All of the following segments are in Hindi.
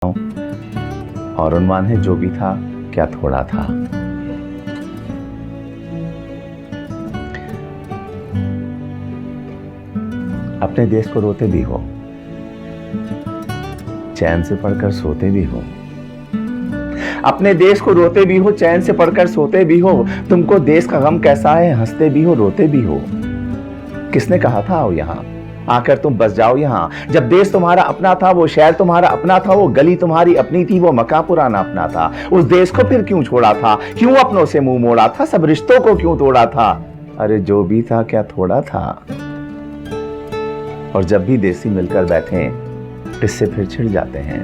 और उन्वान है जो भी था क्या थोड़ा था। अपने देश को रोते भी हो, चैन से पढ़कर सोते भी हो। अपने देश को रोते भी हो, चैन से पढ़कर सोते भी हो। तुमको देश का गम कैसा है, हंसते भी हो रोते भी हो। किसने कहा था आओ यहां, आकर तुम बस जाओ यहां। जब देश तुम्हारा अपना था, वो शहर तुम्हारा अपना था, वो गली तुम्हारी अपनी थी, वो मकान पुराना अपना था। उस देश को फिर क्यों छोड़ा था, क्यों अपनों से मुंह मोड़ा था, सब रिश्तों को क्यों तोड़ा था। अरे जो भी था क्या थोड़ा था। और जब भी देसी मिलकर बैठे किस्से फिर छिड़ जाते हैं।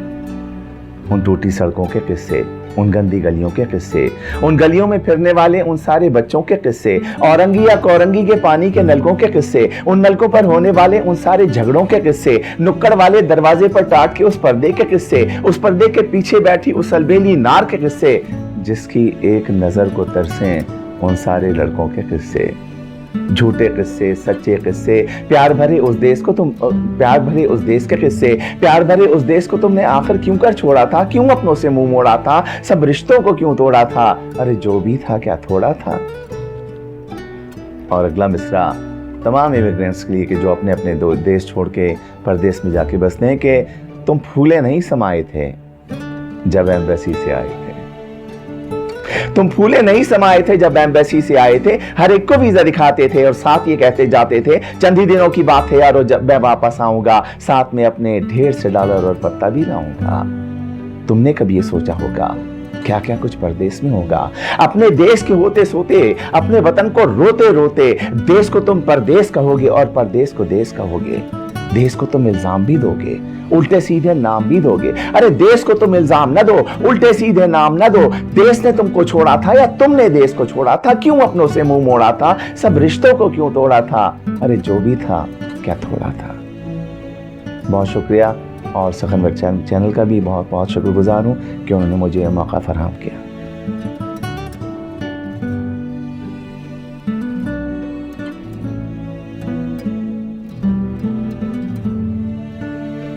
उन टूटी सड़कों के किस्से, उन गंदी गलियों के किस्से, उन गलियों में फिरने वाले उन सारे बच्चों के किस्से, औरंगी या कौरंगी के पानी के नलकों के किस्से, उन नलकों पर होने वाले उन सारे झगड़ों के किस्से, नुक्कड़ वाले दरवाजे पर टाट के उस पर्दे के किस्से, उस पर्दे के पीछे बैठी उस अलबेली नार के किस्से, जिसकी एक नजर को तरसें उन सारे लड़कों के किस्से। झूठे किस्से, सच्चे किस्से, प्यार भरे उस देश को तुम, प्यार भरे उस देश के किस्से, प्यार भरे उस देश को तुमने आखिर क्यों कर छोड़ा था, क्यों अपनों से मुंह मोड़ा था, सब रिश्तों को क्यों तोड़ा था। अरे जो भी था क्या थोड़ा था। और अगला मिसरा तमाम इमिग्रेंट्स के लिए कि जो अपने अपने देश छोड़ के परदेश में जाके बसते हैं, कि तुम फूले नहीं समाये थे जब एम्बेसी से आए थे। तुम फूले नहीं समाये थे जब एम्बेसी से आए थे। हर एक को वीजा दिखाते थे और साथ ये कहते जाते थे चंद ही दिनों की बात है यार, जब मैं वापस आऊंगा साथ में अपने ढेर से डॉलर और पत्ता भी लाऊंगा। तुमने कभी ये सोचा होगा क्या क्या कुछ परदेश में होगा। अपने देश के होते सोते, अपने वतन को रोते रोते देश को तुम परदेश कहोगे और परदेश को देश कहोगे। देश को तुम इल्जाम भी दोगे, उल्टे सीधे नाम भी दोगे। अरे देश को तुम इल्जाम न दो, उल्टे सीधे नाम न दो। देश ने तुमको छोड़ा था या तुमने देश को छोड़ा था, क्यों अपनों से मुंह मोड़ा था, सब रिश्तों को क्यों तोड़ा था। अरे जो भी था क्या थोड़ा था। बहुत शुक्रिया और सखनवर चैनल का भी बहुत बहुत शुक्रगुजार हूं कि उन्होंने मुझे यह मौका फराहम किया।